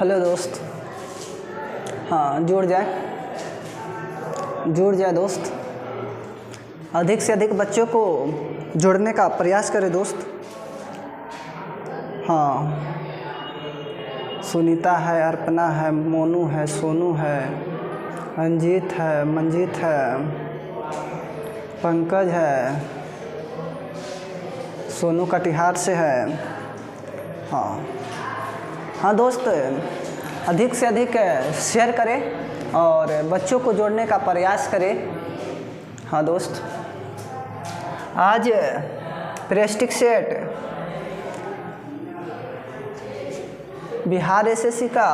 Hello दोस्त। हाँ, जुड़ जाए दोस्त। अधिक से अधिक बच्चों को जोड़ने का प्रयास करें दोस्त। हाँ, सुनीता है, अर्पणा है, मोनू है, सोनू है, अंजीत है, मंजीत है, पंकज है, सोनू कटिहार से है। हाँ दोस्त, अधिक से अधिक शेयर करें और बच्चों को जोड़ने का प्रयास करें। हाँ दोस्त, आज प्रेस्टिक सेट बिहार एसएससी का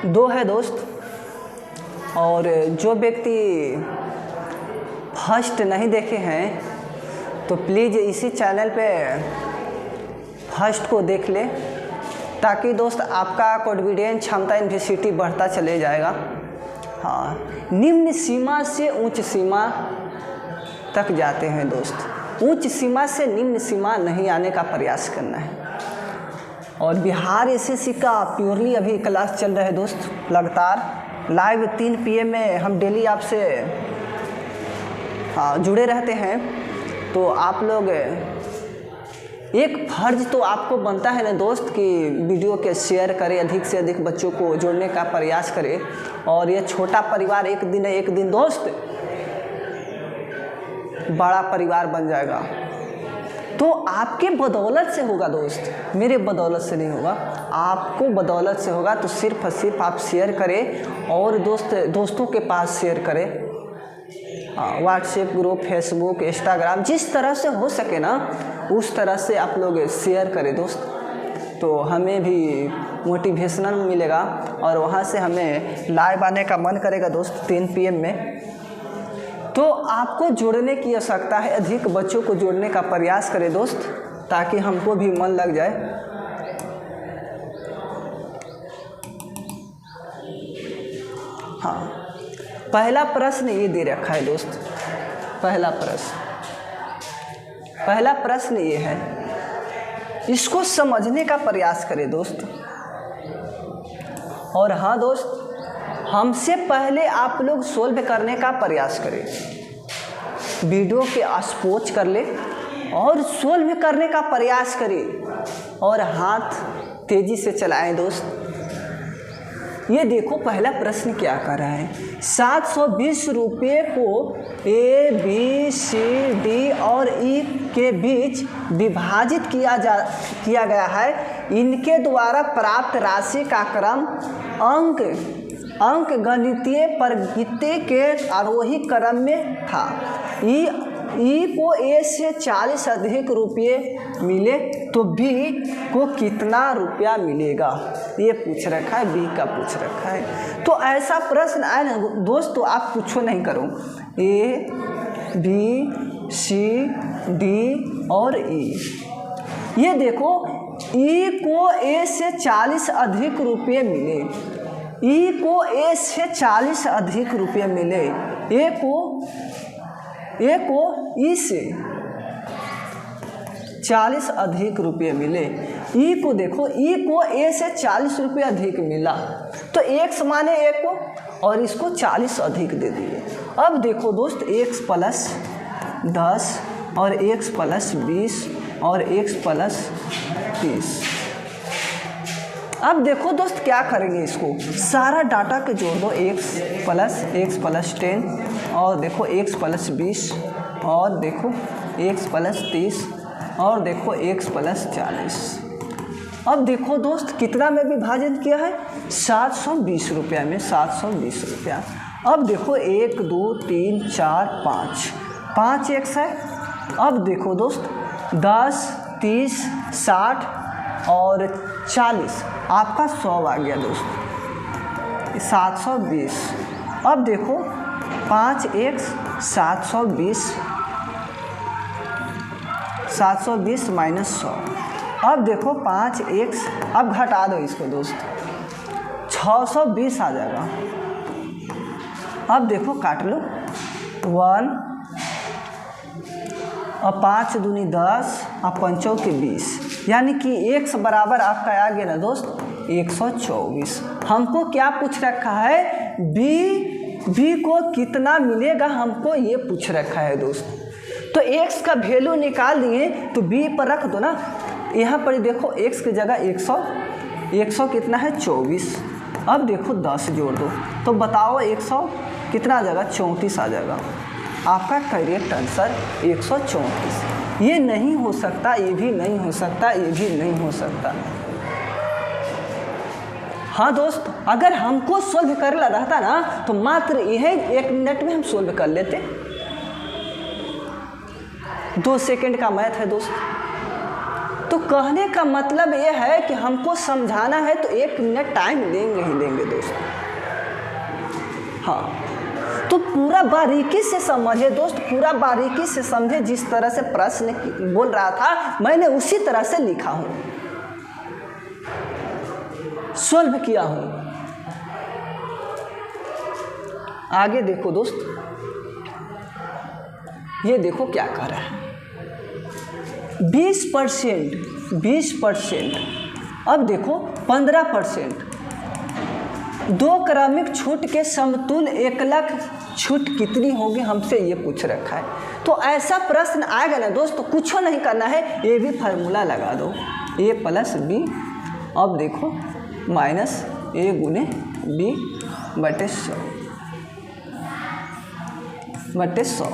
दो है दोस्त। और जो व्यक्ति फर्स्ट नहीं देखे हैं तो प्लीज़ इसी चैनल पे फर्स्ट को देख ले, ताकि दोस्त आपका कॉन्फिडेंस क्षमता इन्फिसिटी बढ़ता चले जाएगा। हाँ, निम्न सीमा से उच्च सीमा तक जाते हैं दोस्त। उच्च सीमा से निम्न सीमा नहीं आने का प्रयास करना है। और बिहार एसएससी का प्योरली अभी क्लास चल रहा है दोस्त, लगातार लाइव 3 PM में हम डेली आपसे जुड़े रहते हैं। तो आप लोग एक फर्ज तो आपको बनता है ना दोस्त कि वीडियो के शेयर करें, अधिक से अधिक बच्चों को जोड़ने का प्रयास करें। और ये छोटा परिवार एक दिन दोस्त बड़ा परिवार बन जाएगा। तो आपके बदौलत से होगा दोस्त, मेरे बदौलत से नहीं होगा, आपको बदौलत से होगा। तो सिर्फ और सिर्फ आप शेयर करें और दोस्तों के पास शेयर करें। व्हाट्सएप ग्रुप, फेसबुक, इंस्टाग्राम, जिस तरह से हो सके ना उस तरह से आप लोग शेयर करें दोस्त। तो हमें भी मोटिवेशनल मिलेगा और वहाँ से हमें लाइव आने का मन करेगा दोस्त 3 PM में। तो आपको जोड़ने की आवश्यकता है, अधिक बच्चों को जोड़ने का प्रयास करें दोस्त, ताकि हमको भी मन लग जाए। हाँ, पहला प्रश्न ये दे रखा है दोस्त। पहला प्रश्न ये है, इसको समझने का प्रयास करें दोस्त। और हाँ दोस्त, हमसे पहले आप लोग सोल्व करने का प्रयास करें। वीडियो के स्पॉज कर ले और सोल्व करने का प्रयास करें और हाथ तेजी से चलाएं दोस्त। ये देखो पहला प्रश्न क्या कर रहा है। 720 रुपये को A, B, C, D और E के बीच विभाजित किया गया है। इनके द्वारा प्राप्त राशि का क्रम अंक गणितीय प्रगति के आरोही क्रम में था। ई को A से 40 अधिक रुपये मिले तो B को कितना रुपया मिलेगा, ये पूछ रखा है, B का पूछ रखा है। तो ऐसा प्रश्न आए ना दोस्त, तो आप कुछ नहीं करो। A, B, C, D और E। ये देखो, E को A से 40 अधिक रुपये मिले, E को A से 40 अधिक रुपये मिले, A को E से 40 अधिक रुपये मिले। E को देखो, E को A से 40 रुपये अधिक मिला तो x माने A को और इसको 40 अधिक दे दिए। अब देखो दोस्त, x प्लस 10 और x प्लस 20 और x प्लस 30। अब देखो दोस्त क्या करेंगे, इसको सारा डाटा के जोड़ दो। x प्लस 10 और देखो x प्लस 20 और देखो x प्लस 30 और देखो x प्लस 40। अब देखो दोस्त कितना में विभाजन किया है, 720 रुपया में, 720 रुपया। अब देखो 1 2 3 4 5 x है। अब देखो दोस्त 10 30 60 और 40, आपका 100 आ गया दोस्त, 720। अब देखो 5x 720 माइनस 100। अब देखो 5x, अब घटा दो इसको दोस्त, 620 आ जाएगा। अब देखो काट लो 1 और 5 दूनी 10 और 5 के 20, यानी कि x बराबर आपका आ गया ना दोस्त 124। हमको क्या पूछ रखा है, b को कितना मिलेगा हमको ये पूछ रखा है दोस्त। तो x का वैल्यू निकाल दिए तो b पर रख दो ना। यहाँ पर देखो x की जगह 100 कितना है 24। अब देखो 10 जोड़ दो तो बताओ 100 कितना आ जाएगा 34 आ जाएगा। आपका करेक्ट आंसर 134। ये नहीं हो सकता, ये भी नहीं हो सकता, ये भी नहीं हो सकता। हाँ दोस्त, अगर हमको सोल्व करना रहता ना तो मात्र यह 1 मिनट में हम सोल्व कर लेते। 2 सेकंड का मैथ है दोस्त। तो कहने का मतलब ये है कि हमको समझाना है तो 1 मिनट टाइम लेंगे ही लेंगे दोस्त। हाँ, तो पूरा बारीकी से समझे दोस्त, पूरा बारीकी से समझे। जिस तरह से प्रश्न बोल रहा था मैंने उसी तरह से लिखा हूँ, सॉल्व किया हूँ। आगे देखो दोस्त, ये देखो क्या कर रहा है 20%। अब देखो 15%। 2 क्रमिक छूट के समतुल्य 1 लाख छूट कितनी होगी हमसे ये पूछ रखा है। तो ऐसा प्रश्न आएगा ना दोस्त तो कुछ नहीं करना है, ये भी फार्मूला लगा दो a + b। अब देखो -a × b बटे 100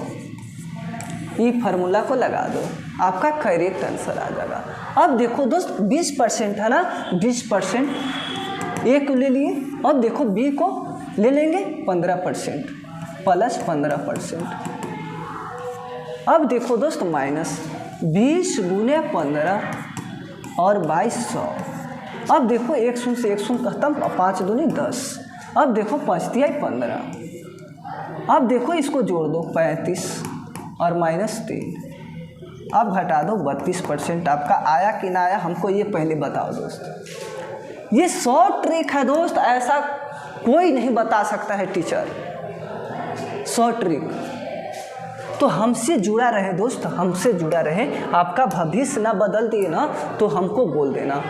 ये फार्मूला को लगा दो, आपका करेक्ट आंसर आ जाएगा। अब देखो दोस्त 20% है ना, 20% ए को ले लिए। अब देखो बी को ले लेंगे 15% + 15%। अब देखो दोस्त -20 × 15 और 2200। अब देखो 1 शून्य से 1 शून्य खत्म, 5 दूनी 10। अब देखो 5 × 3 = 15। अब देखो इसको जोड़ दो 35 और -3। अब घटा दो 32%। आपका आया कि ना आया हमको ये पहले बताओ दोस्त। ये शॉर्ट ट्रिक है दोस्त, ऐसा कोई नहीं बता सकता है टीचर। शॉर्ट ट्रिक तो हमसे जुड़ा रहे दोस्त, हमसे जुड़ा रहे। आपका भविष्य ना बदल दिए ना तो हमको बोल देना।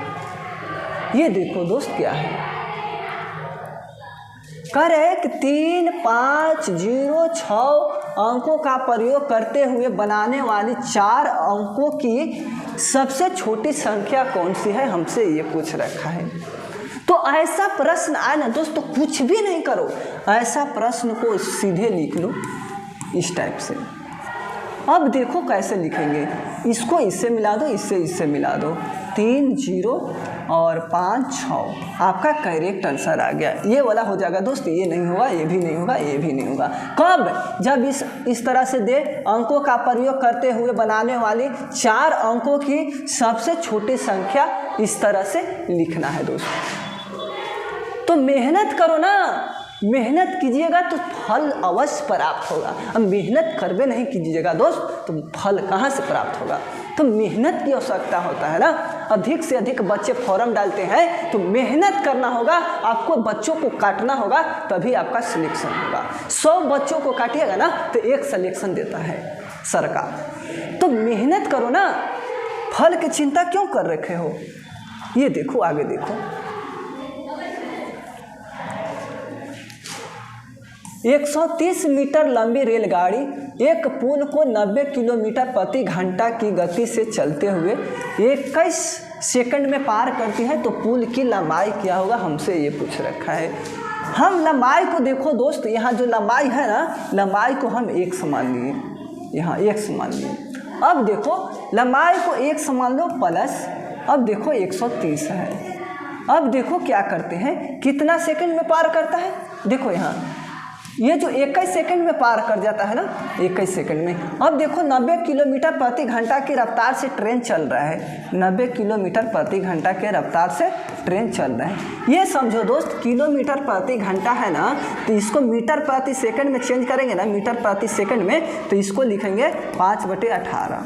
ये देखो दोस्त क्या है, करेक्ट 3, 5, 0, 6 अंकों का प्रयोग करते हुए बनाने वाली 4 अंकों की सबसे छोटी संख्या कौन सी है हमसे ये पूछ रखा है। तो ऐसा प्रश्न आए ना दोस्त तो कुछ भी नहीं करो, ऐसा प्रश्न को सीधे लिख लो इस टाइप से। अब देखो कैसे लिखेंगे, इसको इससे मिला दो, इससे मिला दो, 3 0 और 5 6। आपका करेक्ट आंसर आ गया। ये वाला हो जाएगा दोस्त, ये नहीं होगा, ये भी नहीं होगा, ये भी नहीं होगा। कब? जब इस तरह से दे अंकों का प्रयोग करते हुए बनाने वाली 4 अंकों की सबसे छोटी संख्या इस तरह से लिखना है दोस्त। तो मेहनत करो ना, मेहनत कीजिएगा तो फल अवश्य प्राप्त होगा। अब मेहनत करबे नहीं कीजिएगा दोस्त तो फल कहाँ से प्राप्त होगा। तो मेहनत की आवश्यकता होता है ना। अधिक से अधिक बच्चे फॉर्म डालते हैं तो मेहनत करना होगा, आपको बच्चों को काटना होगा तभी आपका सिलेक्शन होगा। 100 बच्चों को काटिएगा ना तो 1 सिलेक्शन देता है सरकार। तो मेहनत करो ना, फल की चिंता क्यों कर रखे हो। ये देखो आगे देखो, 130 मीटर लंबी रेलगाड़ी एक पुल को 90 किलोमीटर प्रति घंटा की गति से चलते हुए 21 सेकंड में पार करती है तो पुल की लंबाई क्या होगा हमसे ये पूछ रखा है। हम लंबाई को देखो दोस्त, यहाँ जो लंबाई है ना, लंबाई को हम 1 समान लिए, यहाँ 1 समान लिए। अब देखो लंबाई को 1 समान लो प्लस, अब देखो 130 है। अब देखो क्या करते हैं, कितना सेकंड में पार करता है। देखो यहाँ ये जो 21 सेकंड में पार कर जाता है ना, 21 सेकंड में। अब देखो 90 किलोमीटर प्रति घंटा की रफ्तार से ट्रेन चल रहा है, 90 किलोमीटर प्रति घंटा के रफ्तार से ट्रेन चल रहा है। ये समझो दोस्त, किलोमीटर प्रति घंटा है ना तो इसको मीटर प्रति सेकंड में चेंज करेंगे ना, मीटर प्रति सेकंड में, तो इसको लिखेंगे 5/18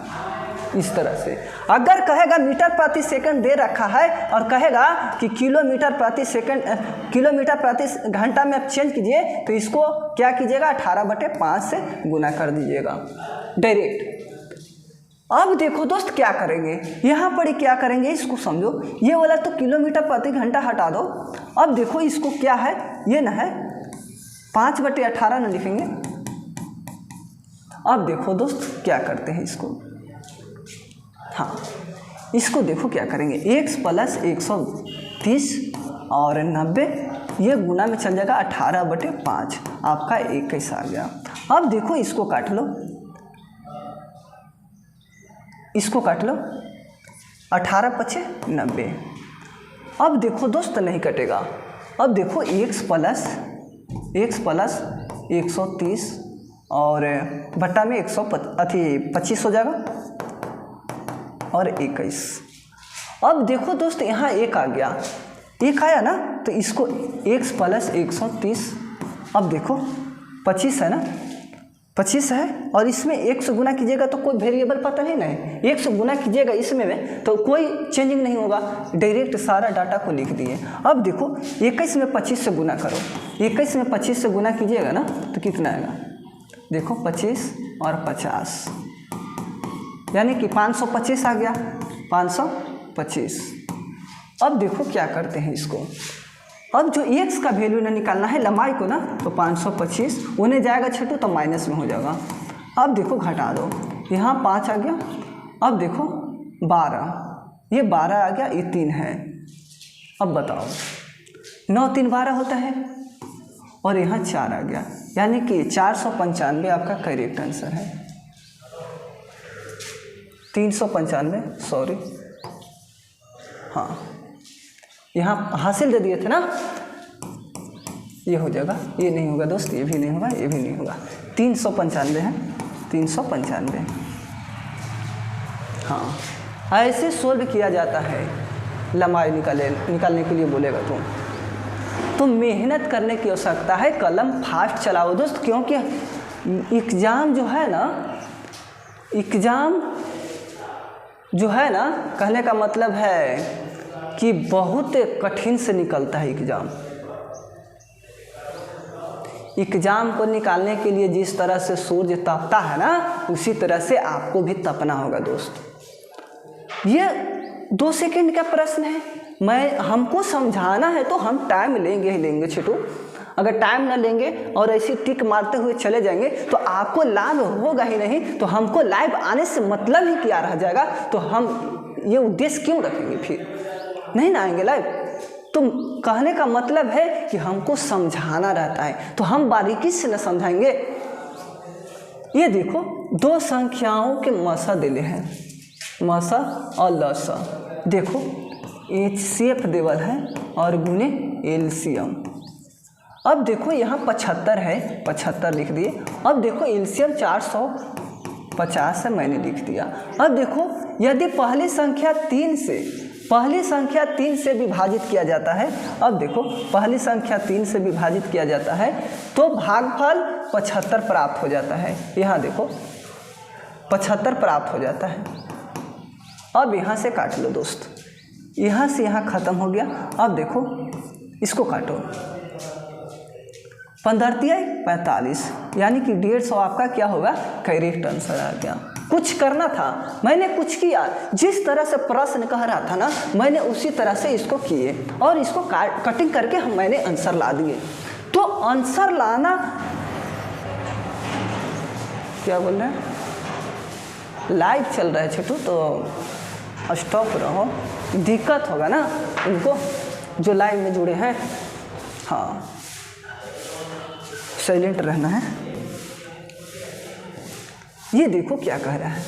इस तरह से। अगर कहेगा मीटर प्रति सेकंड दे रखा है और कहेगा कि किलोमीटर प्रति घंटा में आप चेंज कीजिए तो इसको क्या कीजिएगा 18/5 से गुना कर दीजिएगा डायरेक्ट। अब देखो दोस्त क्या करेंगे, यहाँ पर क्या करेंगे इसको समझो, ये वाला तो किलोमीटर प्रति घंटा हटा दो। अब देखो इसको क्या है, ये ना है 5/18 ना लिखेंगे। अब देखो दोस्त क्या करते हैं इसको, हाँ इसको देखो क्या करेंगे, x + 130 और 90 ये गुना में चल जाएगा 18/5, आपका 21 आ गया। अब देखो इसको काट लो, इसको काट लो, 18×5 = 90। अब देखो दोस्त नहीं कटेगा। अब देखो x + 130 और बट्टा में 25 हो जाएगा और 21। अब देखो दोस्त यहाँ 1 आ गया, 1 आया ना, तो इसको x + 130, अब देखो 25 है ना, 25 है और इसमें 1 से गुना कीजिएगा तो कोई वेरिएबल पता नहीं ना है, 1 से गुना कीजिएगा इसमें तो कोई चेंजिंग नहीं होगा, डायरेक्ट सारा डाटा को लिख दिए। अब देखो 21 में 25 से गुना करो, 21 में 25 से गुना कीजिएगा ना तो कितना आएगा, देखो 25 और 50 यानी कि 525 आ गया, 525। अब देखो क्या करते हैं इसको, अब जो x का वैल्यू ना निकालना है लंबाई को ना, तो 525 उन्हें जाएगा छठू तो माइनस में हो जाएगा। अब देखो घटा दो, यहाँ 5 आ गया, अब देखो 12, ये 12 आ गया, ये 3 है। अब बताओ 9 3 12 होता है और यहाँ 4 आ गया, यानी कि 495 आपका करेक्ट आंसर है। 395 सॉरी, हाँ यहाँ हासिल दे दिए थे ना, ये हो जाएगा, ये नहीं होगा दोस्त, ये भी नहीं होगा, ये भी नहीं होगा, 395 है, 395। हाँ ऐसे सोल्व किया जाता है, लंबाई निकालने के लिए बोलेगा तो मेहनत करने की आवश्यकता है, कलम फास्ट चलाओ दोस्त, क्योंकि एग्ज़ाम जो है ना, एग्ज़ाम जो है ना, कहने का मतलब है कि बहुत कठिन से निकलता है एग्ज़ाम। एग्ज़ाम को निकालने के लिए जिस तरह से सूर्य तपता है ना, उसी तरह से आपको भी तपना होगा दोस्त। ये 2 सेकंड का प्रश्न है, हमको समझाना है तो हम टाइम लेंगे ही लेंगे छिटू। अगर टाइम ना लेंगे और ऐसी टिक मारते हुए चले जाएंगे तो आपको लाभ होगा ही नहीं, तो हमको लाइव आने से मतलब ही क्या रह जाएगा, तो हम ये उद्देश्य क्यों रखेंगे, फिर नहीं ना आएंगे लाइव। तो कहने का मतलब है कि हमको समझाना रहता है, तो हम बारीकी से न समझाएंगे। ये देखो 2 संख्याओं के मसा दिले हैं, मसा और लसा, देखो HCF देवल है और गुने एलसीएम। अब देखो यहाँ 75 है, 75 लिख दिए। अब देखो एलसीएम 450 है, मैंने लिख दिया। अब देखो यदि पहली संख्या 3 से विभाजित किया जाता है, अब देखो पहली संख्या 3 से विभाजित किया जाता है तो भागफल 75 प्राप्त हो जाता है। यहाँ देखो 75 प्राप्त हो जाता है। अब यहाँ से काट लो दोस्त, यहाँ से यहाँ ख़त्म हो गया। अब देखो इसको काटो, 15×45 यानी कि 150 आपका क्या होगा, करेक्ट आंसर आ गया। कुछ करना था, मैंने कुछ किया, जिस तरह से प्रश्न कह रहा था ना, मैंने उसी तरह से इसको किए और इसको कटिंग करके मैंने आंसर ला दिए। तो आंसर लाना, क्या बोल रहे हैं, लाइव चल रहा है छोटू, तो स्टॉप रहो, दिक्कत होगा ना उनको जो लाइव में जुड़े हैं। हाँ साइलेंट रहना है। ये देखो क्या कह रहा है,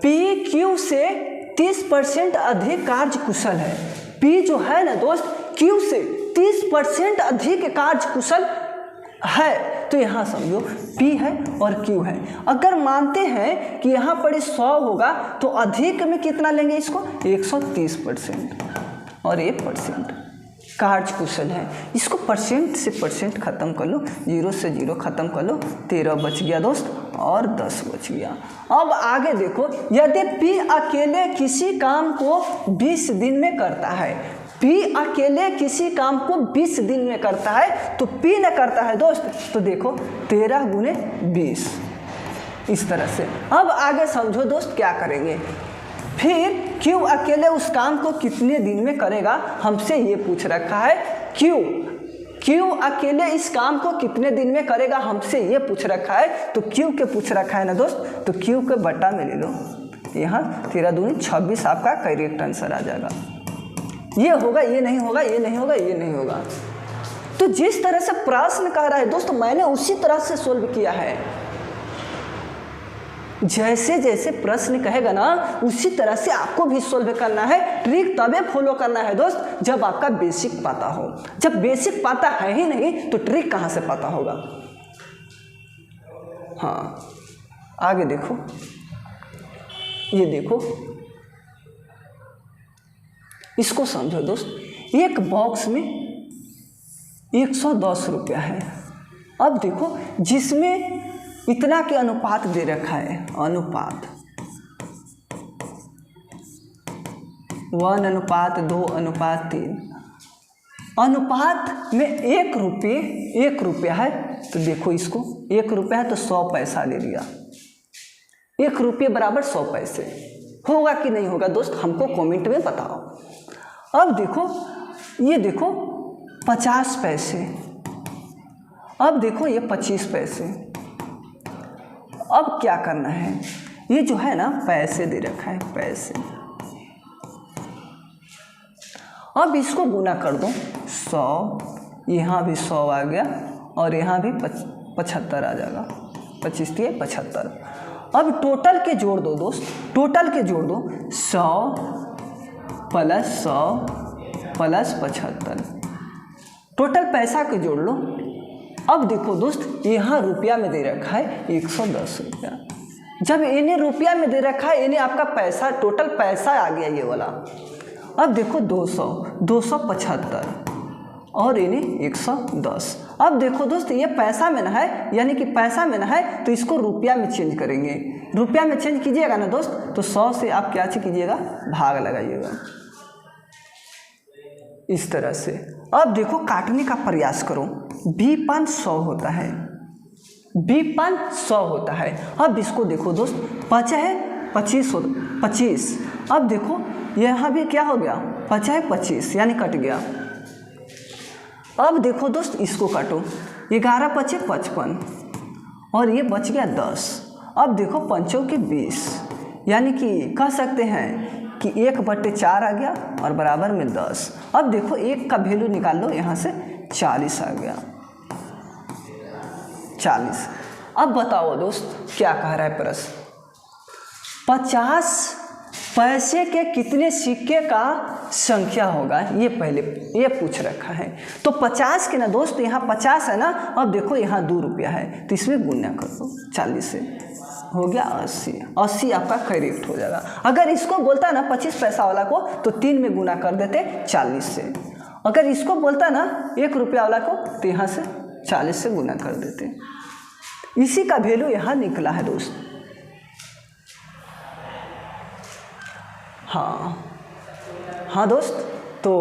PQ से 30% अधिक कार्य कुशल है। P जो है ना दोस्त, Q से 30% अधिक कार्य कुशल है। तो यहाँ समझो P है और Q है। अगर मानते हैं कि यहाँ पर 100 होगा तो अधिक में कितना लेंगे इसको, 130% और 1% कार्य कुशल है। इसको परसेंट से परसेंट ख़त्म कर लो, 0 से 0 ख़त्म कर लो, 13 बच गया दोस्त और 10 बच गया। अब आगे देखो, यदि P अकेले किसी काम को 20 दिन में करता है, P अकेले किसी काम को 20 दिन में करता है, तो P न करता है दोस्त, तो देखो 13 × 20 इस तरह से। अब आगे समझो दोस्त क्या करेंगे। फिर क्यू अकेले उस काम को कितने दिन में करेगा, हमसे ये पूछ रखा है। क्यू अकेले इस काम को कितने दिन में करेगा, हमसे ये पूछ रखा है। तो क्यू के पूछ रखा है ना दोस्त, तो क्यू के बटा में ले लो। यहाँ 13 दूनी 26 आपका करेक्ट आंसर आ जाएगा। ये होगा, ये नहीं होगा, ये नहीं होगा, ये नहीं होगा। तो जिस तरह से प्रश्न कह रहा है दोस्त, मैंने उसी तरह से सोल्व किया है। जैसे जैसे प्रश्न कहेगा ना, उसी तरह से आपको भी सोल्व करना है। ट्रिक तबे फॉलो करना है दोस्त जब आपका बेसिक पता हो। जब बेसिक पता है ही नहीं तो ट्रिक कहाँ से पता होगा। हाँ, आगे देखो, ये देखो, इसको समझो दोस्त। एक बॉक्स में 110 रुपया है। अब देखो, जिसमें इतना के अनुपात दे रखा है, अनुपात 1:2:3। अनुपात में 1 रुपया है। तो देखो, इसको 1 रुपया है तो 100 पैसा ले लिया। 1 रुपये बराबर 100 पैसे। होगा कि नहीं होगा दोस्त, हमको कमेंट में बताओ। अब देखो, ये देखो 50 पैसे। अब देखो ये 25 पैसे। अब क्या करना है, ये जो है ना पैसे दे रखा है, पैसे। अब इसको गुना कर दो 100, यहाँ भी 100 आ गया और यहाँ भी 75 आ जाएगा। 25 दिए 75। अब टोटल के जोड़ दो दोस्त, टोटल के जोड़ दो 100 + 100 + 75। टोटल पैसा के जोड़ लो। अब देखो दोस्त, यहाँ रुपया में दे रखा है 110 रुपया। जब इन्हें रुपया में दे रखा है, इन्हें आपका पैसा, टोटल पैसा आ गया ये वाला। अब देखो 200, 275 और इन्हें 110। अब देखो दोस्त, ये पैसा में ना है, यानी कि पैसा में ना है तो इसको रुपया में चेंज करेंगे। रुपया में चेंज कीजिएगा ना दोस्त, तो 100 से आप क्या कीजिएगा, भाग लगाइएगा इस तरह से। अब देखो, काटने का प्रयास करो। B5 100 होता है, B5 100 होता है। अब इसको देखो दोस्त, 5 है 25। अब देखो यहाँ भी क्या हो गया, 5 है 25, यानी कट गया। अब देखो दोस्त, इसको काटो, 11 × 5 = 55 और ये बच गया 10। अब देखो 5 के 20, यानी कि कह सकते हैं कि 1/4 आ गया और बराबर में 10। अब देखो 1 का वैल्यू निकाल लो, यहाँ से 40 आ गया, 40। अब बताओ दोस्त क्या कह रहा है प्रश्न। 50 पैसे के कितने सिक्के का संख्या होगा, ये पहले ये पूछ रखा है। तो 50 के ना दोस्त, यहाँ 50 है ना। अब देखो यहाँ 2 रुपया है तो इसमें गुना कर दो 40 से, हो गया 80। 80 आपका करेक्ट हो जाएगा। अगर इसको बोलता ना 25 पैसा वाला को, तो 3 में गुना कर देते 40 से। अगर इसको बोलता ना 1 रुपया वाला को, तो यहाँ से 40 से गुना कर देते। इसी का वैल्यू यहाँ निकला है दोस्त। हाँ दोस्त, तो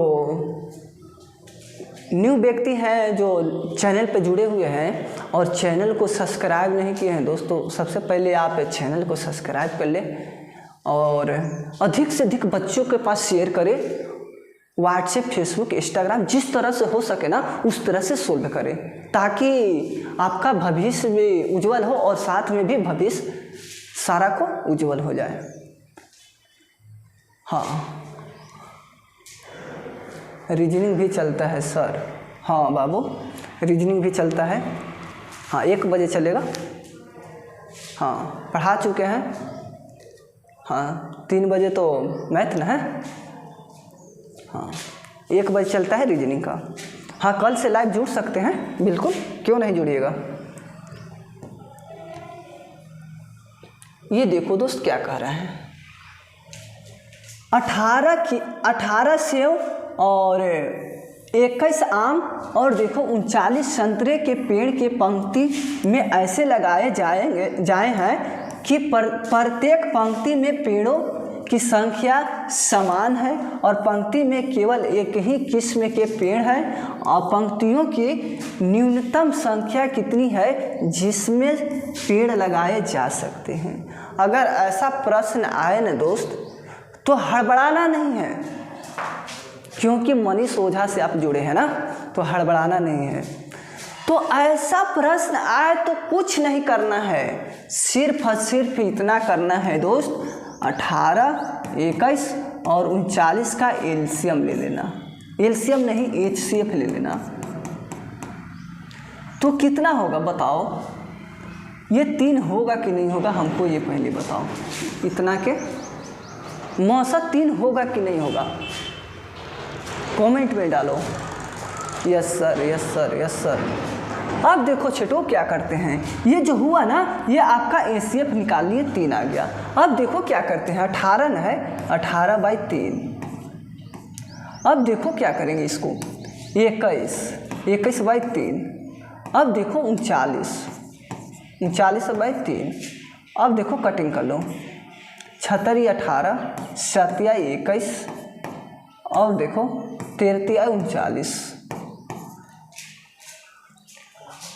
न्यू व्यक्ति हैं जो चैनल पे जुड़े हुए हैं और चैनल को सब्सक्राइब नहीं किए हैं दोस्तों, सबसे पहले आप चैनल को सब्सक्राइब कर लें और अधिक से अधिक बच्चों के पास शेयर करें। व्हाट्सएप, फेसबुक, इंस्टाग्राम, जिस तरह से हो सके ना उस तरह से सोल्व करें, ताकि आपका भविष्य भी उज्जवल हो और साथ में भी भविष्य सारा को उज्जवल हो जाए। हाँ, रीजनिंग भी चलता है सर। हाँ बाबू, रीजनिंग भी चलता है। हाँ, 1 बजे चलेगा। हाँ, पढ़ा चुके हैं। हाँ, 3 बजे तो मैथ ना है। हाँ, 1 बजे चलता है रीजनिंग का। हाँ, कल से लाइव जुड़ सकते हैं, बिल्कुल, क्यों नहीं जुड़िएगा। ये देखो दोस्त क्या कह रहा है, 18 सेब और 21 आम और देखो 39 संतरे के पेड़ के पंक्ति में ऐसे लगाए जाए हैं कि प्रत्येक पंक्ति में पेड़ों की संख्या समान है और पंक्ति में केवल एक ही किस्म के पेड़ हैं और पंक्तियों की न्यूनतम संख्या कितनी है जिसमें पेड़ लगाए जा सकते हैं। अगर ऐसा प्रश्न आए ना दोस्त तो हड़बड़ाना नहीं है, क्योंकि मनीष ओझा से आप जुड़े हैं ना, तो हड़बड़ाना नहीं है। तो ऐसा प्रश्न आए तो कुछ नहीं करना है, सिर्फ और सिर्फ इतना करना है दोस्त, 18, 21 और 39 का एलसीएम ले लेना। एलसीएम नहीं, एचसीएफ ले लेना। तो कितना होगा बताओ, ये 3 होगा कि नहीं होगा, हमको ये पहले बताओ। इतना के मौसत 3 होगा कि नहीं होगा, कमेंट में डालो। Yes sir, yes sir, yes sir. अब देखो छठो क्या करते हैं, ये जो हुआ ना ये आपका एचसीएफ निकाल लिए, 3 आ गया। अब देखो क्या करते हैं, 18 है, 18/3। अब देखो क्या करेंगे इसको, 21/3। अब देखो 39/3। अब देखो कटिंग कर लो, 76 18, 7 21, और देखो 13 39।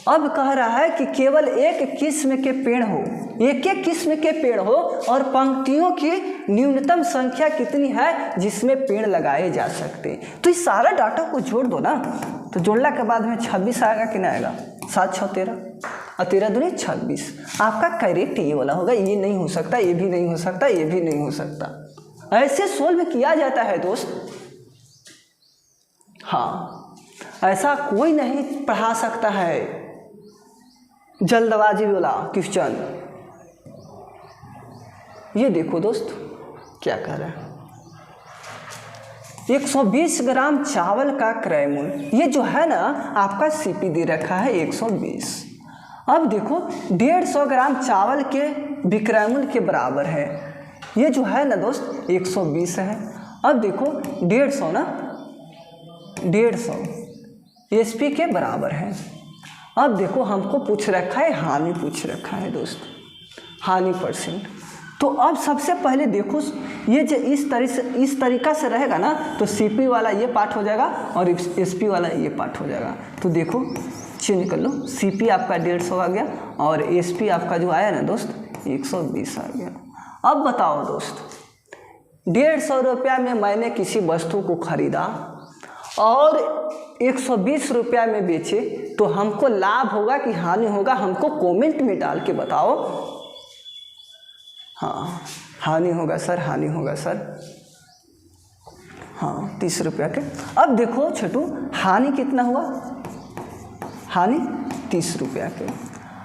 अब कह रहा है कि केवल एक किस्म के पेड़ हो, एक किस्म के पेड़ हो और पंक्तियों की न्यूनतम संख्या कितनी है जिसमें पेड़ लगाए जा सकते। तो इस सारा डाटा को जोड़ दो ना, तो जोड़ने के बाद में 26 आएगा कि नहीं आएगा, 7 6 13 और 13 दूनी 26। आपका करेक्ट ये वाला होगा, ये नहीं हो सकता, ये भी नहीं हो सकता, ये भी नहीं हो सकता। ऐसे सोल्व किया जाता है दोस्त। हाँ, ऐसा कोई नहीं पढ़ा सकता है जल्दबाजी वाला क्वेश्चन। ये देखो दोस्त क्या कह रहा है, 120 ग्राम चावल का क्रय मूल्य, ये जो है ना आपका सीपी दे रखा है 120। अब देखो 150 ग्राम चावल के विक्रय मूल्य के बराबर है, ये जो है ना दोस्त 120 है। अब देखो 150 ना, 150 एसपी के बराबर है। अब देखो हमको पूछ रखा है हानि, पूछ रखा है दोस्त, हानि %। तो अब सबसे पहले देखो ये जो इस तरीका से रहेगा ना तो सीपी वाला ये पार्ट हो जाएगा और एसपी वाला ये पार्ट हो जाएगा। तो देखो चेंज कर लो, सीपी आपका 150 आ गया और एसपी आपका जो आया ना दोस्त 120 आ गया। अब बताओ दोस्त, 150 रुपया में मैंने किसी वस्तु को खरीदा और 120 रुपया में बेचे, तो हमको लाभ होगा कि हानि होगा, हमको कमेंट में डाल के बताओ। हाँ, हानि होगा सर, हानि होगा सर। हाँ, 30 रुपया के। अब देखो छोटू, हानि कितना हुआ, हानि 30 रुपया के।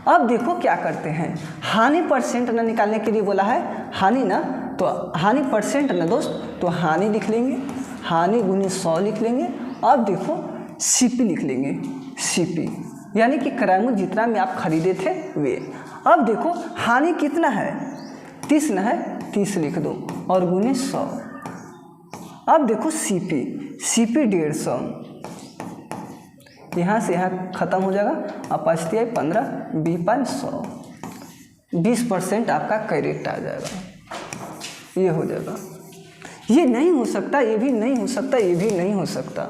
अब देखो क्या करते हैं, हानि % ना निकालने के लिए बोला है, हानि ना, तो हानि % ना दोस्त, तो हानि लिख लेंगे, हानि गुनी 100 लिख लेंगे। अब देखो सीपी लिख लेंगे, सीपी यानी कि क्रय मूल्य जितना में आप खरीदे थे वे। अब देखो हानि कितना है, 30 ना है, 30 लिख दो और गुने 100। अब देखो सीपी 150, यहाँ से यहाँ ख़त्म हो जाएगा। अब 5 × 15 20/100, 20% आपका करेक्ट आ जाएगा, ये हो जाएगा। ये नहीं हो सकता, ये भी नहीं हो सकता, ये भी नहीं हो सकता।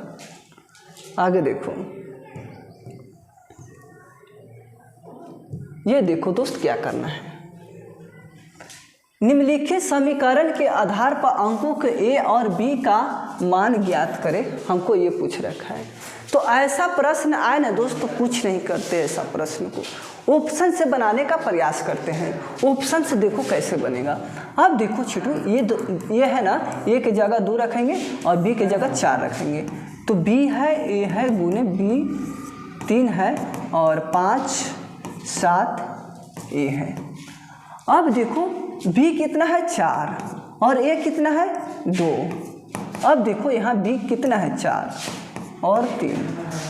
आगे देखो, ये देखो दोस्त क्या करना है, निम्नलिखित समीकरण के आधार पर अंकों के ए और बी का मान ज्ञात करें, हमको ये पूछ रखा है। तो ऐसा प्रश्न आए ना दोस्त तो कुछ नहीं करते, ऐसा प्रश्न को ऑप्शन से बनाने का प्रयास करते हैं। ऑप्शन से देखो कैसे बनेगा। अब देखो छोटू, ये है ना, ए की जगह 2 रखेंगे और बी की जगह 4 रखेंगे, तो बी है, ए है गुने बी 3 है और 5 7 ए है। अब देखो बी कितना है 4 और ए कितना है 2। अब देखो यहाँ बी कितना है 4 और 3।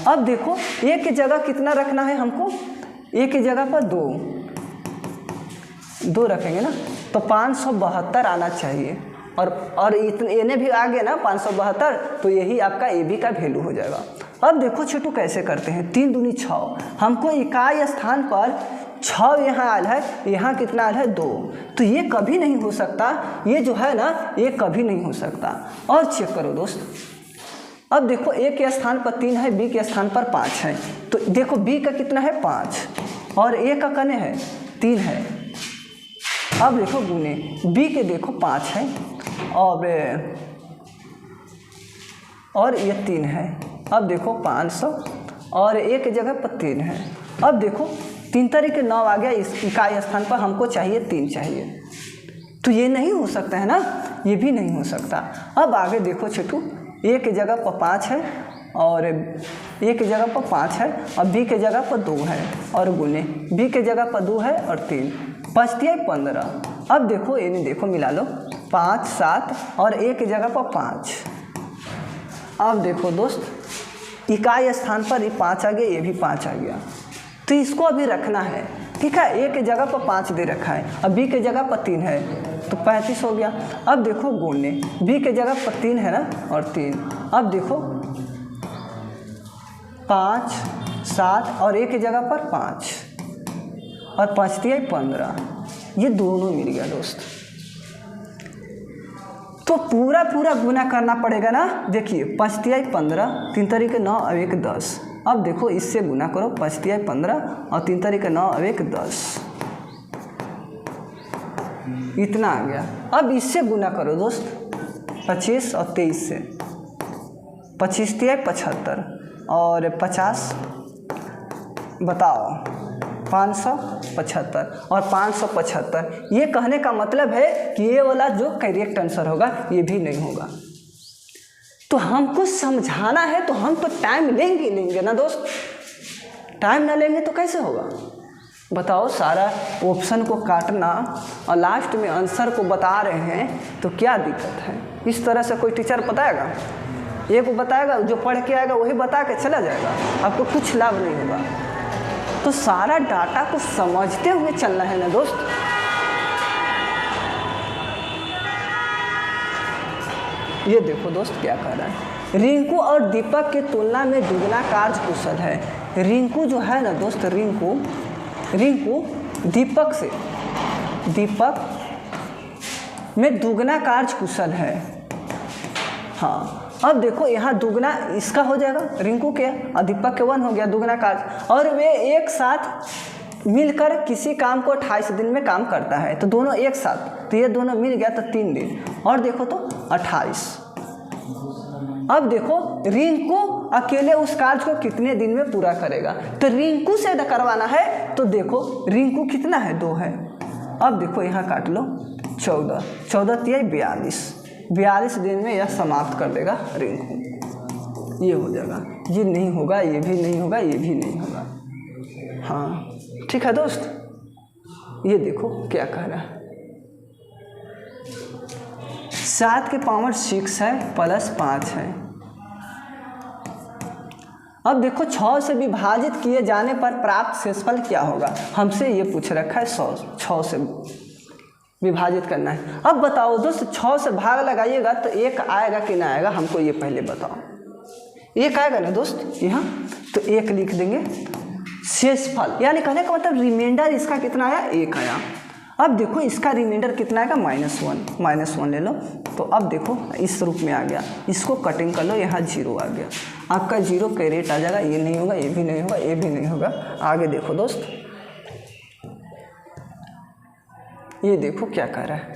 अब देखो ए की जगह कितना रखना है हमको, ए की जगह पर 2 रखेंगे ना, तो 572 आना चाहिए। और इतने एने भी आ गया ना 572, तो यही आपका ए बी का वैल्यू हो जाएगा। अब देखो छोटू कैसे करते हैं, 3 दूनी 6, हमको इकाई स्थान पर 6 यहाँ आयल है, यहाँ कितना आयल है 2, तो ये कभी नहीं हो सकता, ये जो है ना ये कभी नहीं हो सकता। और चेक करो दोस्त, अब देखो ए के स्थान पर 3 है, बी के स्थान पर 5 है, तो देखो बी का कितना है 5 और ए का कने है 3 है। अब देखो गुने बी के देखो 5 है और ये 3 है। अब देखो 500 और ए की जगह पर 3 है। अब देखो 3 तरीके 9 आ गया, इस इकाई स्थान पर हमको चाहिए 3 चाहिए, तो ये नहीं हो सकता है ना, ये भी नहीं हो सकता। अब आगे देखो छोटू, ए की जगह पर 5 है और ए की जगह पर 5 है और बी के जगह पर 2 है और गुने बी के जगह पर 2 है और 3, बचती है 15। अब देखो इन्हें देखो मिला लो 5 7 और ए की जगह पर 5। अब देखो दोस्त इकाई स्थान पर ये 5 आ गया, ये भी 5 आ गया, तो इसको अभी रखना है, ठीक है। ए के जगह पर 5 दे रखा है, अब बी के जगह पर 3 है तो 35 हो गया। अब देखो गुणे बी के जगह पर 3 है ना और 3, अब देखो 5 7 और ए के जगह पर 5 और 5 3 15, ये दोनों मिल गया दोस्त। तो पूरा गुना करना पड़ेगा ना। देखिए 5 3 15, 3 तरीके 9 और 1 10। अब देखो इससे गुना करो 5 3 15 और 3 तरीके 9 और 1 10, इतना आ गया। अब इससे गुना करो दोस्त 25 और 23 से, 25 3 75 और 50, बताओ 575 और 575। ये कहने का मतलब है कि ये वाला जो करेक्ट आंसर होगा ये भी नहीं होगा। तो हमको समझाना है तो हम तो टाइम लेंगे ना दोस्त, टाइम ना लेंगे तो कैसे होगा बताओ। सारा ऑप्शन को काटना और लास्ट में आंसर को बता रहे हैं तो क्या दिक्कत है। इस तरह से कोई टीचर बताएगा, एक बताएगा, जो पढ़ के आएगा वही बता के चला जाएगा, आपको कुछ लाभ नहीं होगा। तो सारा डाटा को समझते हुए चलना है ना दोस्त। ये देखो दोस्त क्या कह रहा है, रिंकू और दीपक की तुलना में दुगना कार्य कुशल है। रिंकू जो है ना दोस्त, रिंकू दीपक में दुगना कार्य कुशल है। हाँ, अब देखो यहाँ दुगना इसका हो जाएगा, रिंकू के और दीपक के 1 हो गया दुगना कार्य, और वे एक साथ मिलकर किसी काम को 28 दिन में काम करता है, तो दोनों एक साथ, तो ये दोनों मिल गया तो 3 दिन, और देखो तो 28। अब देखो रिंकू अकेले उस कार्य को कितने दिन में पूरा करेगा, तो रिंकू से करवाना है, तो देखो रिंकू कितना है 2 है। अब देखो यहाँ काट लो 14 3 42 दिन में यह समाप्त कर देगा रिंकू, ये हो जाएगा। ये नहीं होगा, ये भी नहीं होगा, ये भी नहीं होगा। हाँ ठीक है दोस्त, ये देखो क्या कह रहा है, 7 के पावर 6 है प्लस 5 है। अब देखो 6 से विभाजित किए जाने पर प्राप्त शेषफल क्या होगा, हमसे ये पूछ रखा है 6 से विभाजित करना है। अब बताओ दोस्त 6 से भाग लगाइएगा तो 1 आएगा कि ना आएगा, हमको ये पहले बताओ। 1 आएगा ना दोस्त यहाँ, तो 1 लिख देंगे। शेषफल यानी कहने का मतलब रिमाइंडर इसका कितना आया, 1 आया। अब देखो इसका रिमाइंडर कितना आएगा, -1 ले लो, तो अब देखो इस रूप में आ गया, इसको कटिंग कर लो, यहाँ 0 आ गया, आपका 0 कैरेट आ जाएगा। ये नहीं होगा, ये भी नहीं होगा, ये भी नहीं होगा। आगे देखो दोस्त, ये देखो क्या कह रहा है,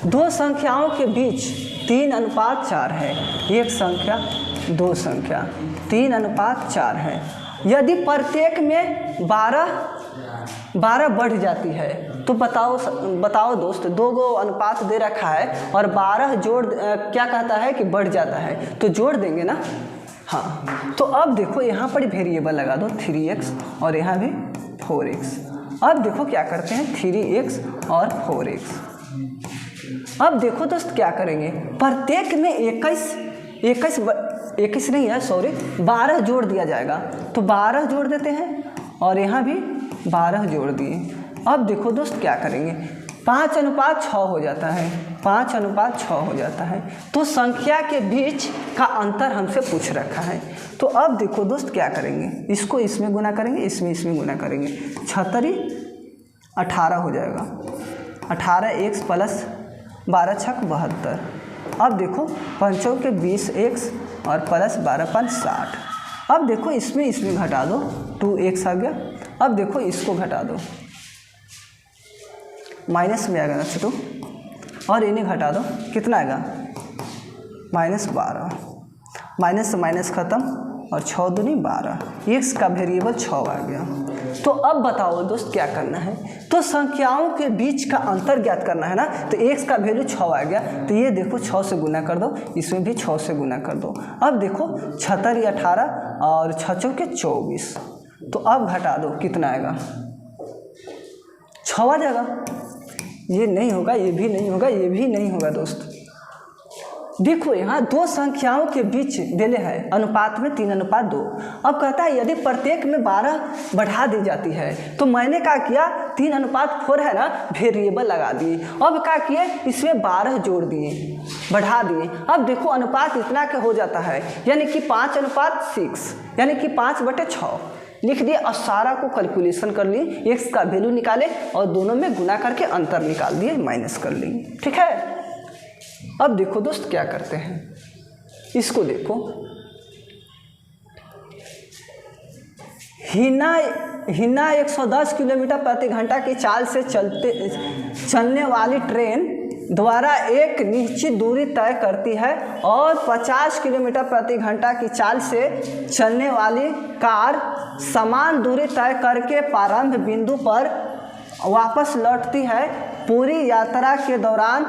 2 संख्याओं के बीच 3:4 है। एक संख्या 2 संख्या 3:4 है। यदि प्रत्येक में 12 बढ़ जाती है तो बताओ दोस्त, 2 गो अनुपात दे रखा है और 12 जोड़ क्या कहता है कि बढ़ जाता है, तो जोड़ देंगे ना। हाँ, तो अब देखो यहाँ पर वेरिएबल लगा दो 3x और यहाँ भी 4x। अब देखो क्या करते हैं, 3x और 4x। अब देखो दोस्त क्या करेंगे, प्रत्येक में 21 नहीं है, सॉरी 12 जोड़ दिया जाएगा, तो 12 जोड़ देते हैं और यहाँ भी 12 जोड़ दिए। अब देखो दोस्त क्या करेंगे, 5:6 हो जाता है, 5:6 हो जाता है। तो संख्या के बीच का अंतर हमसे पूछ रखा है। तो अब देखो दोस्त क्या करेंगे, इसको इसमें गुना करेंगे, इसमें गुना करेंगे, 76 18 हो जाएगा। 18x प्लस 12 छक 72। अब देखो 5 के 20x और प्लस 12 5 60। अब देखो इसमें घटा दो, 2x आ गया। अब देखो इसको घटा दो, माइनस में आएगा ना छोटू, और इन्हें घटा दो, कितना आएगा -12। माइनस से माइनस खत्म, और 6 दूनी 12, x का वेरिएबल 6 आ गया। तो अब बताओ दोस्त क्या करना है, तो संख्याओं के बीच का अंतर ज्ञात करना है ना। तो x का वैल्यू 6 आ गया, तो ये देखो 6 से गुना कर दो, इसमें भी 6 से गुना कर दो। अब देखो 76 18 और 6 के 24। तो अब घटा दो, कितना आएगा 6 आ जाएगा। ये नहीं होगा, ये भी नहीं होगा, ये भी नहीं होगा दोस्त। देखो यहाँ दो संख्याओं के बीच देले है अनुपात में 3:2। अब कहता है यदि प्रत्येक में 12 बढ़ा दी जाती है, तो मैंने क्या किया, 3:4 है ना, वेरिएबल लगा दिए। अब क्या किए, इसमें 12 जोड़ दिए, बढ़ा दिए। अब देखो अनुपात इतना के हो जाता है, यानी कि 5:6, यानी कि 5/6 लिख दिए और सारा को कैलकुलेशन कर लिए, x का वैल्यू निकाले और दोनों में गुना करके अंतर निकाल दिए, माइनस कर लिए। ठीक है। अब देखो दोस्त क्या करते हैं, इसको देखो, हिना 110 किलोमीटर प्रति घंटा की चाल से चलने वाली ट्रेन द्वारा एक निश्चित दूरी तय करती है और 50 किलोमीटर प्रति घंटा की चाल से चलने वाली कार समान दूरी तय करके प्रारंभ बिंदु पर वापस लौटती है। पूरी यात्रा के दौरान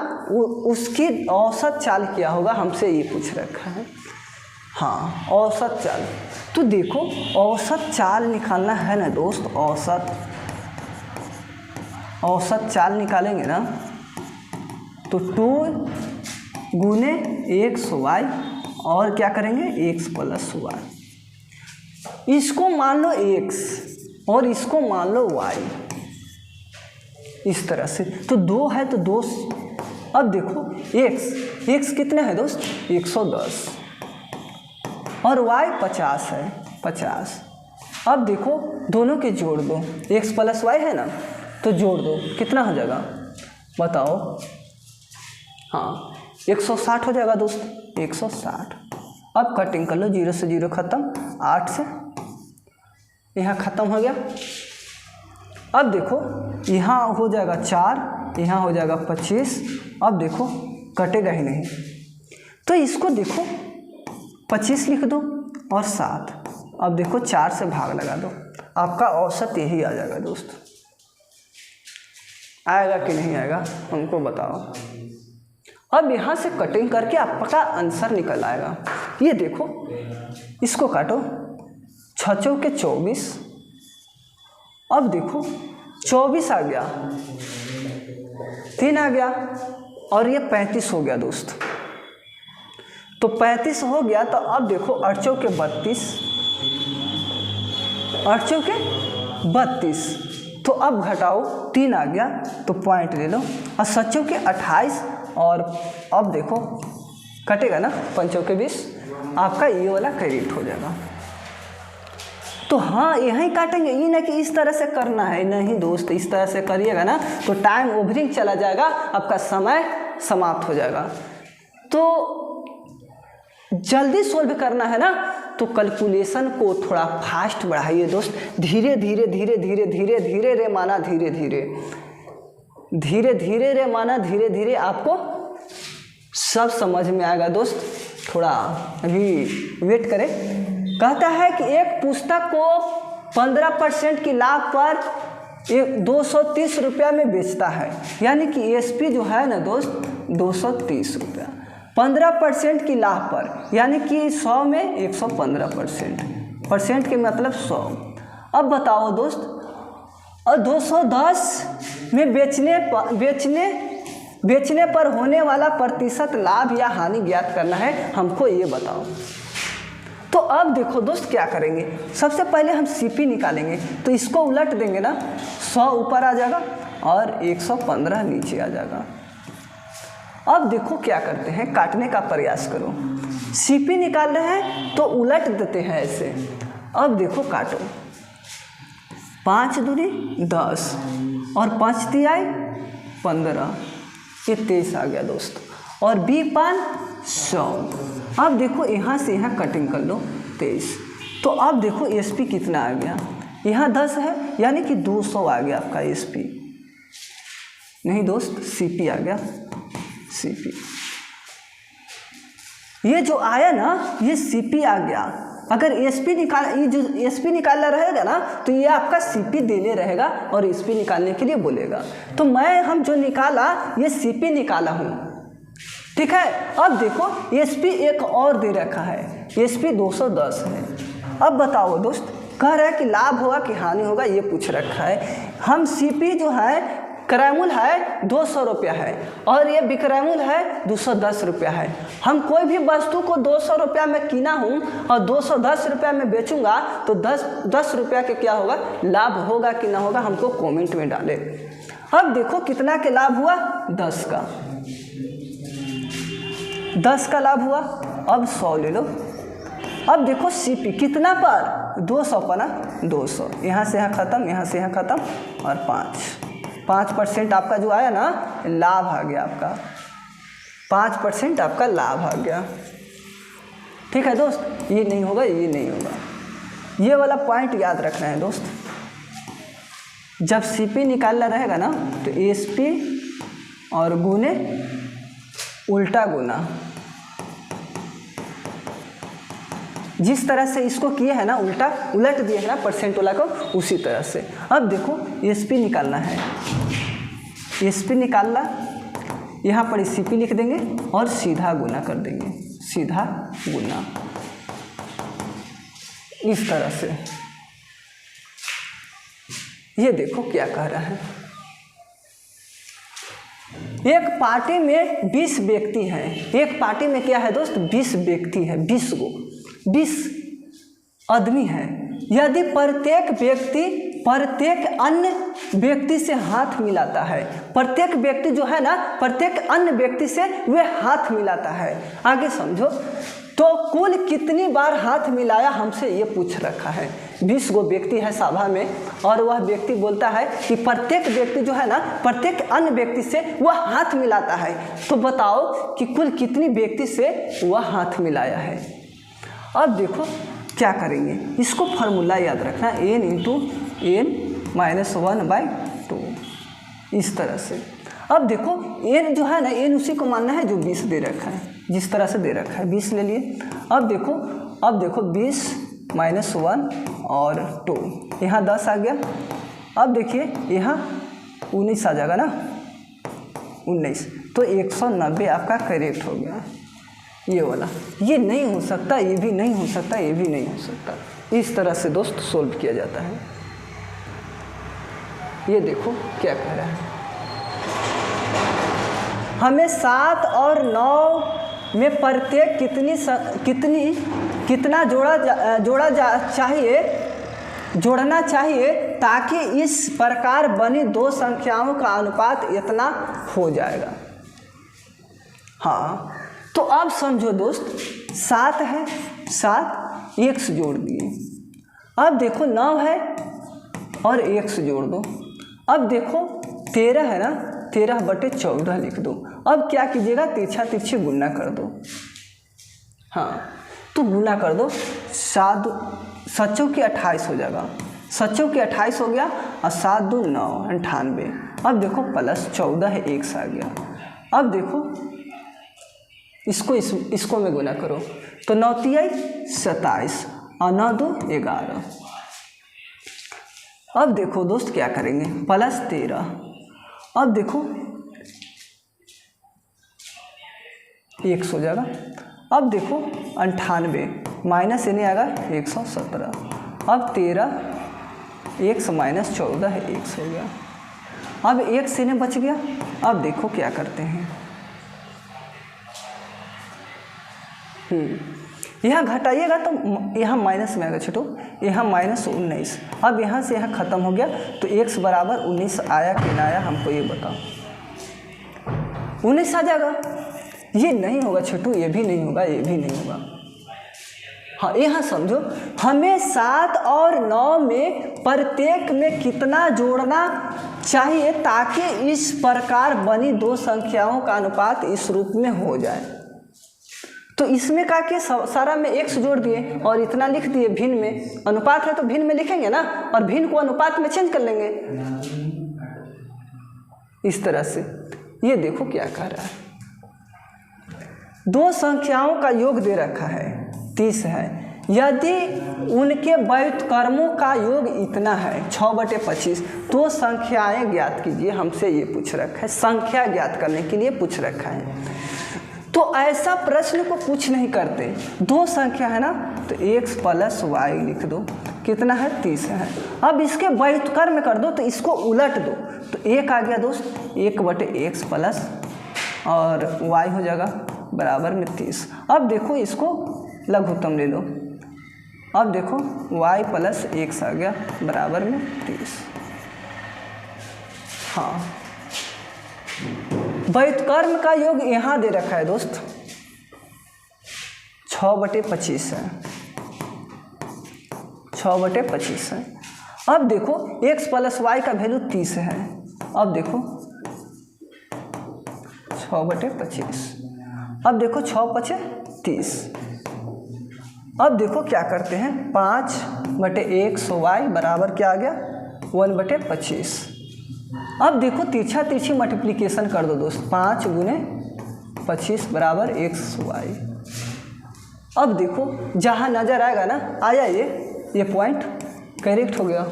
उसकी औसत चाल क्या होगा, हमसे ये पूछ रखा है। हाँ, औसत चाल। तो देखो औसत चाल निकालना है ना दोस्त, औसत चाल निकालेंगे ना, तो 2 गुने XY और क्या करेंगे, x प्लस y। इसको मान लो x और इसको मान लो y, इस तरह से। तो 2 है तो 2। अब देखो x कितने है दोस्त, 110, और y 50 है, 50। अब देखो दोनों के जोड़ दो, x प्लस y है ना, तो जोड़ दो, कितना हो जाएगा बताओ। हाँ, 160 हो जाएगा दोस्त, 160। अब कटिंग कर लो, 0 से 0 खत्म, 8 से यहाँ खत्म हो गया। अब देखो यहाँ हो जाएगा 4, यहाँ हो जाएगा 25। अब देखो कटेगा ही नहीं, तो इसको देखो 25 लिख दो और 7। अब देखो 4 से भाग लगा दो, आपका औसत यही आ जाएगा दोस्त। आएगा कि नहीं आएगा हमको बताओ। अब यहाँ से कटिंग करके आपका आंसर निकल आएगा। ये देखो, इसको काटो, 6 के 24। अब देखो 24 आ गया, 3 आ गया, और ये 35 हो गया दोस्त। तो 35 हो गया, तो अब देखो 8 के 32, 8 के 32। तो अब घटाओ, 3 आ गया, तो पॉइंट ले लो, और 7 के 28। और अब देखो कटेगा ना, 5 के 20, आपका ये वाला क्रेडिट हो जाएगा। तो हाँ, यहीं काटेंगे, ये ना कि इस तरह से करना है, नहीं दोस्त, इस तरह से करिएगा ना तो टाइम ओवरिंग चला जाएगा, आपका समय समाप्त हो जाएगा। तो जल्दी सोल्व करना है ना, तो कैलकुलेशन को थोड़ा फास्ट बढ़ाइए दोस्त, धीरे धीरे धीरे धीरे धीरे धीरे रे माना धीरे धीरे धीरे धीरे रे माना धीरे धीरे, आपको सब समझ में आएगा दोस्त। थोड़ा अभी वेट करें। कहता है कि एक पुस्तक को 15% की लाभ पर 230 रुपया में बेचता है, यानी कि ESP जो है ना दोस्त 230 रुपया, 15% की लाभ पर, यानी कि 100 में 115%, परसेंट के मतलब 100। अब बताओ दोस्त, और 210 में बेचने पर होने वाला प्रतिशत लाभ या हानि ज्ञात करना है, हमको ये बताओ। तो अब देखो दोस्त क्या करेंगे, सबसे पहले हम CP निकालेंगे। तो इसको उलट देंगे ना, 100 ऊपर आ जाएगा और 115 नीचे आ जाएगा। अब देखो क्या करते हैं, काटने का प्रयास करो। सीपी निकाल रहे हैं तो उलट देते हैं ऐसे। अब देखो काटो, 5 दूनी 10 और 5 तिहाई 15, ये 23 आ गया दोस्त। और बी पान 100। अब देखो यहाँ से यहाँ कटिंग कर लो 23। तो अब देखो एसपी कितना आ गया, यहाँ 10 है यानी कि 200 आ गया आपका एसपी। नहीं दोस्त, सीपी आ गया, सीपी। ये जो आया ना ये सीपी आ गया। अगर एसपी निकाल, ये जो एसपी निकालना रहेगा ना तो ये आपका सीपी देने रहेगा और एसपी निकालने के लिए बोलेगा। तो हम जो निकाला ये सीपी निकाला हूँ, ठीक है। अब देखो एसपी एक और दे रखा है, एसपी 210 है। अब बताओ दोस्त, कह रहा है कि लाभ होगा कि हानि होगा, ये पूछ रखा है। हम सीपी जो है क्रयमूल्य है 200 रुपया है और ये विक्रयमूल्य है 210 रुपया है। हम कोई भी वस्तु को 200 रुपया में कीना हूँ और 210 रुपया में बेचूंगा तो 10 रुपया के क्या होगा, लाभ होगा कि ना होगा, हमको कमेंट में डाले। अब देखो कितना के लाभ हुआ, 10 का, 10 का लाभ हुआ। अब 100 ले लो। अब देखो सीपी कितना पर, 200 पर ना, 200, यहाँ से यहाँ ख़त्म, यहाँ से यहाँ ख़त्म और 5% आपका जो आया ना लाभ आ गया आपका, 5% आपका लाभ आ गया। ठीक है दोस्त, ये नहीं होगा, ये नहीं होगा, ये वाला पॉइंट याद रखना है दोस्त। जब सीपी निकालना रहेगा ना तो एसपी और गुने उल्टा गुना, जिस तरह से इसको किए है ना उल्टा उलट दिए है ना परसेंट वाला को, उसी तरह से। अब देखो एसपी निकालना है, एसपी निकालना, यहाँ पर सीपी लिख देंगे और सीधा गुना कर देंगे, सीधा गुना इस तरह से। ये देखो क्या कह रहा है, एक पार्टी में 20 व्यक्ति हैं। एक पार्टी में क्या है दोस्त, 20 व्यक्ति है, 20 आदमी है। यदि प्रत्येक व्यक्ति प्रत्येक अन्य व्यक्ति से हाथ मिलाता है, प्रत्येक व्यक्ति जो है ना प्रत्येक अन्य व्यक्ति से वे हाथ मिलाता है, आगे समझो, तो कुल कितनी बार हाथ मिलाया हमसे ये पूछ रखा है। 20 गो व्यक्ति है सभा में और वह व्यक्ति बोलता है कि प्रत्येक व्यक्ति जो है ना प्रत्येक अन्य व्यक्ति से वह हाथ मिलाता है। तो बताओ कि कुल कितनी व्यक्ति से वह हाथ मिलाया है। अब देखो क्या करेंगे, इसको फार्मूला याद रखना, n इंटू n - 1/2 इस तरह से। अब देखो n जो है ना, n उसी को मानना है जो 20 दे रखा है, जिस तरह से दे रखा है 20 ले लिए। अब देखो 20 - 1 और 2, यहाँ 10 आ गया। अब देखिए यहाँ 19 आ जाएगा ना, 19, तो 190 आपका करेक्ट हो गया। ये वाला, ये नहीं हो सकता, ये भी नहीं हो सकता, ये भी नहीं हो सकता। इस तरह से दोस्त सोल्व किया जाता है। ये देखो क्या कह रहा है, हमें 7 और 9 में प्रत्येक कितना जोड़ना चाहिए ताकि इस प्रकार बनी दो संख्याओं का अनुपात इतना हो जाएगा। हाँ, तो अब समझो दोस्त, 7 है, 7 x जोड़ दिए। अब देखो 9 है और x जोड़ दो। अब देखो 13 है ना, 13/14 लिख दो। अब क्या कीजिएगा, तिरछा तिरछी गुना कर दो। हाँ, तो गुना कर दो, 7 की 28 हो जाएगा, 7 की 28 हो गया और 7 2 9 98। अब देखो प्लस 14 है, x आ गया। अब देखो इसको में गुना करो, तो 9 तिहाई 27 और 9 2 11। अब देखो दोस्त क्या करेंगे, प्लस 13। अब देखो x हो जाएगा। अब देखो 98 माइनस यानी आएगा 117। अब 13 x - 14 है, x हो गया। अब x से बच गया। अब देखो क्या करते हैं, यहाँ घटाइएगा तो यहाँ माइनस में आएगा छोटू, यहाँ -19। अब यहाँ से यहाँ ख़त्म हो गया तो x बराबर 19 आया कि ना आया, हमको ये बताओ। 19 आ जाएगा। ये नहीं होगा छोटू, ये भी नहीं होगा, ये भी नहीं होगा। हाँ, यहाँ समझो, हमें 7 और 9 में प्रत्येक में कितना जोड़ना चाहिए ताकि इस प्रकार बनी दो संख्याओं का अनुपात इस रूप में हो जाए। तो इसमें का के सारा में x जोड़ दिए और इतना लिख दिए भिन्न में, अनुपात है तो भिन्न में लिखेंगे ना, और भिन्न को अनुपात में चेंज कर लेंगे इस तरह से। ये देखो क्या कह रहा है, दो संख्याओं का योग दे रखा है 30 है, यदि उनके व्युत्क्रमों का योग इतना है 6/25, तो संख्याएं ज्ञात कीजिए। हमसे ये पूछ रखा है, संख्या ज्ञात करने के लिए पूछ रखा है। तो ऐसा प्रश्न को कुछ नहीं करते, दो संख्या है ना तो x + y लिख दो, कितना है 30 है। अब इसके व्युत्क्रम कर दो तो इसको उलट दो, तो 1 आ गया दोस्त, 1/x प्लस और y हो जाएगा बराबर में 30। अब देखो इसको लघुत्तम ले लो, अब देखो y + x आ गया बराबर में 30। हाँ, व्युत्क्रम का योग यहाँ दे रखा है दोस्त 6/25 है, 6/25 है। अब देखो x + y का वैल्यू 30 है, अब देखो 6/25, अब देखो 6×5 = 30। अब देखो क्या करते हैं, 5/100y बराबर क्या आ गया 1/25। अब देखो तिरछा तिरछी मल्टीप्लिकेशन कर दो दोस्त, 5 × 25 बराबर 100y। अब देखो जहाँ नज़र आएगा ना, आया ये पॉइंट करेक्ट हो गया।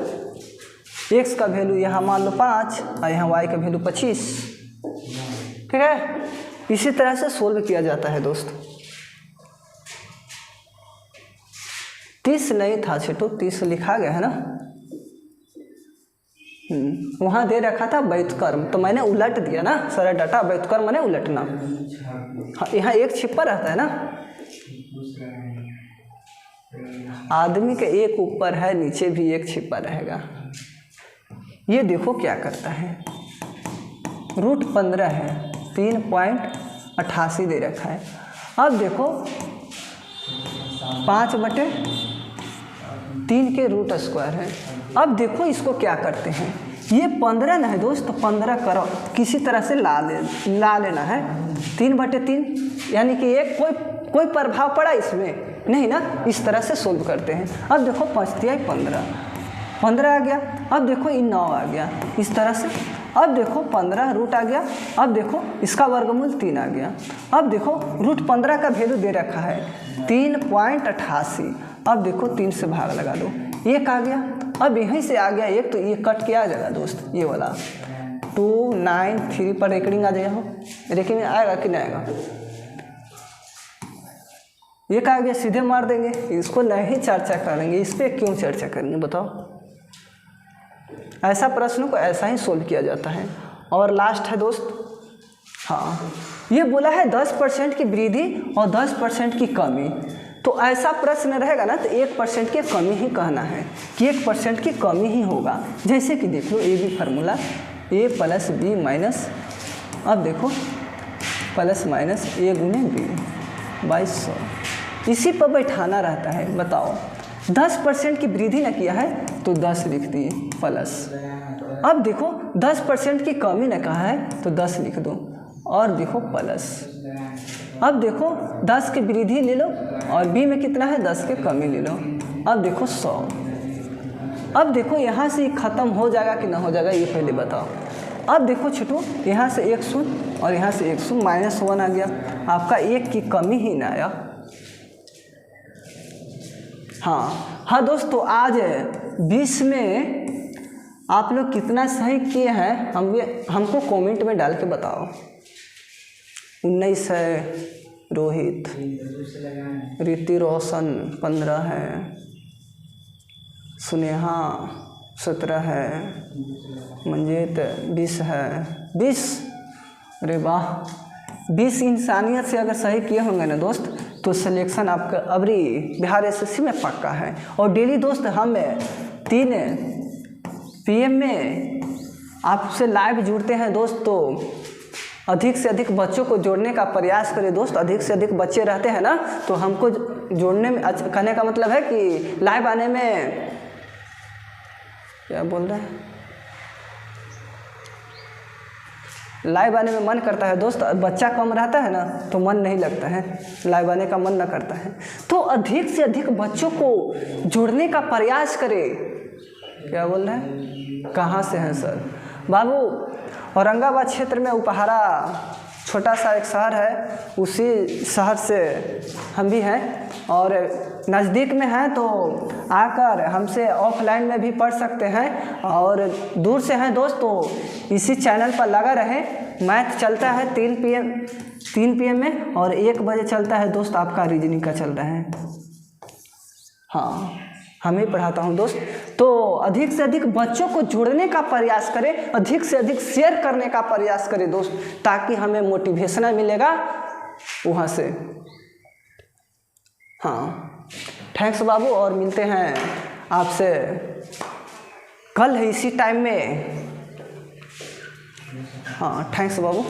x का वैल्यू यहाँ मान लो 5 और यहाँ y का वैल्यू 25, ठीक है। इसी तरह से सोल्व किया जाता है दोस्त। 30 नहीं था छोटू, 30 लिखा गया है ना, वहाँ दे रखा था व्युत्क्रम, तो मैंने उलट दिया ना सारा डाटा। व्युत्क्रम मैंने उलटना। हाँ, यहाँ एक छिपा रहता है ना, आदमी के एक ऊपर है, नीचे भी एक छिपा रहेगा। ये देखो क्या करता है, √15 है, 3.88 दे रखा है। अब देखो 5/3 के √2 है। अब देखो इसको क्या करते हैं, ये 15 ना है दोस्त, तो 15 करो किसी तरह से ला लेना है। 3/3 यानी कि एक कोई प्रभाव पड़ा इसमें नहीं ना, इस तरह से सोल्व करते हैं। अब देखो 5×3 = 15 आ गया। अब देखो ये 9 आ गया इस तरह से। अब देखो 15 रूट आ गया। अब देखो इसका वर्गमूल 3 आ गया। अब देखो √15 का वैल्यू दे रखा है 3.88। अब देखो 3 से भाग लगा दो, 1 आ गया। अब यहीं से आ गया 1, तो ये कट के आ जाएगा दोस्त, ये वाला 293 पर रेकरिंग आ जाएगा। रेकरिंग आएगा कि नहीं आएगा, 1 आ गया, सीधे मार देंगे। इसको नहीं चर्चा करेंगे, इस पर क्यों चर्चा करेंगे बताओ। ऐसा प्रश्न को ऐसा ही सोल्व किया जाता है। और लास्ट है दोस्त, हाँ, ये बोला है 10% की वृद्धि और 10% की कमी। तो ऐसा प्रश्न रहेगा ना तो 1% की कमी ही कहना है कि 1% की कमी ही होगा। जैसे कि देख लो A B formula, a + b minus, अब देखो +- a × b 2200, इसी पर बैठाना रहता है। बताओ 10% की वृद्धि न किया है तो 10 लिख दिए प्लस। अब देखो 10% की कमी न कहा है तो 10 लिख दो और देखो प्लस। अब देखो 10 की वृद्धि ले लो और b में कितना है 10 की कमी ले लो। अब देखो 100। अब देखो यहाँ से ख़त्म हो जाएगा कि ना हो जाएगा ये पहले बताओ। अब देखो छोटू, यहाँ से 1 शून्य और यहाँ से 1 शून्य, -1 आ गया। आपका 1 की कमी ही ना आया। हाँ दोस्तों, आज 20 में आप लोग कितना सही किए हैं हमको कमेंट में डाल के बताओ। 19 है रोहित, रीति रोशन 15 है, सुनेहा 17 है, मंजीत 20 है। 20, अरे वाह, 20 इंसानियत से अगर सही किए होंगे ना दोस्त, तो सिलेक्शन आपका अबरी बिहार एसएससी में पक्का है। और डेली दोस्त हम 3 PM में आपसे लाइव जुड़ते हैं दोस्त, तो अधिक से अधिक बच्चों को जोड़ने का प्रयास करें दोस्त। अधिक से अधिक बच्चे रहते हैं ना, तो हमको जोड़ने में कहने का मतलब है कि लाइव आने में क्या बोल रहे हैं, लाइव आने में मन करता है दोस्त। बच्चा कम रहता है ना तो मन नहीं लगता है, लाइव आने का मन ना करता है। तो अधिक से अधिक बच्चों को जोड़ने का प्रयास करें। क्या बोल रहे हैं, कहाँ से हैं सर? बाबू औरंगाबाद क्षेत्र में उपहारा छोटा सा एक शहर है, उसी शहर से हम भी हैं और नज़दीक में हैं, तो आकर हमसे ऑफलाइन में भी पढ़ सकते हैं। और दूर से हैं दोस्त तो इसी चैनल पर लगा रहे। मैथ चलता है 3 PM में, और 1 बजे चलता है दोस्त आपका रीजनिंग का चल रहा है। हाँ, हम ही पढ़ाता हूँ दोस्त। तो अधिक से अधिक बच्चों को जोड़ने का प्रयास करें, अधिक से अधिक शेयर करने का प्रयास करें दोस्त, ताकि हमें मोटिवेशन मिलेगा वहाँ से। हाँ, थैंक्स बाबू, और मिलते हैं आपसे कल इसी टाइम में। हाँ, थैंक्स बाबू।